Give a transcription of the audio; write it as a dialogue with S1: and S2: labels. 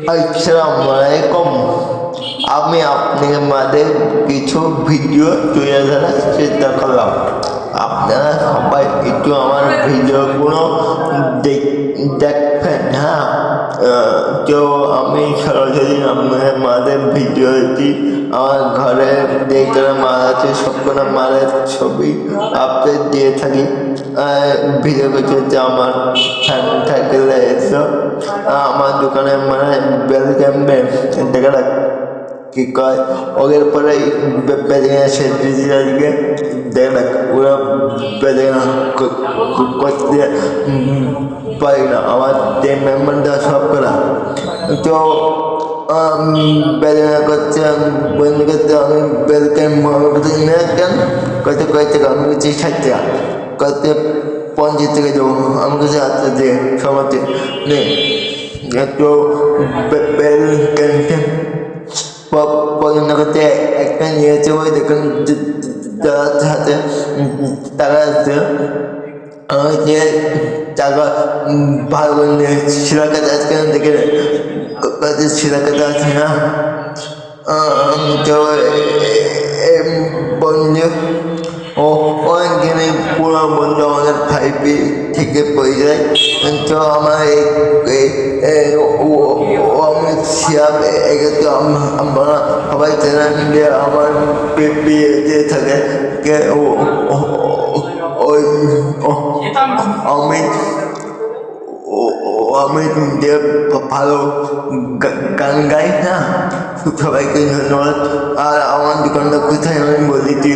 S1: আসসালামু আলাইকুম। আমি আপনাদের কিছু ভিডিও তুলে ধরার চেষ্টা করলাম। আপনারা সবাই একটু আমার ভিডিওগুলো দেখবেন। হ্যাঁ, তো আমি সরাসরি আমাদের ভিডিওটি আমার ঘরে যেগুলো মাল আছে সবগুলো মালের ছবি আপডেট দিয়ে থাকি। ভিডিও করতে আমার ফ্যান থাকলে এসো আমার দোকানে মানে বেল ক্যাম্পে দেখা যাক কি কয় ওদের পরে বেদনা সেদিকে দেখা যাক ওরা বেদনা করতে পারি না। আমার যে মেম্বারটা সব করা তো বেদনা করছে বন্ধ করতে আমি বেল ক্যাম্প কেন কত কয় টাকা আমি বলছি 60 টাকা কত 50 টাকা দেবো আমি কাছে আচ্ছা দিয়ে সমাজে নেই তো বেল ক্যাম্পে পছন্দ করতে একটা নিয়েছে ওই দেখুন যার হাতে টাকা আছে যে টাকা ভালো করে নিয়ে শিলাকাতে আজকে দেখে কাছে শিলাকাতে আছে না তো বন্ধু অনেকদিনই পুরো বন্ধু আমাদের 5 থেকে পড়ে যায়। তো আমার অমিত শিয়াব একে তো আমরা সবাই জানেন যে আমার বিয়ে থাকে ওই অমিত অমিত যে ভালো গান গাই না। সবাইকে ধন্যবাদ। আর আমার দোকানটা কোথায় আমি বলেছি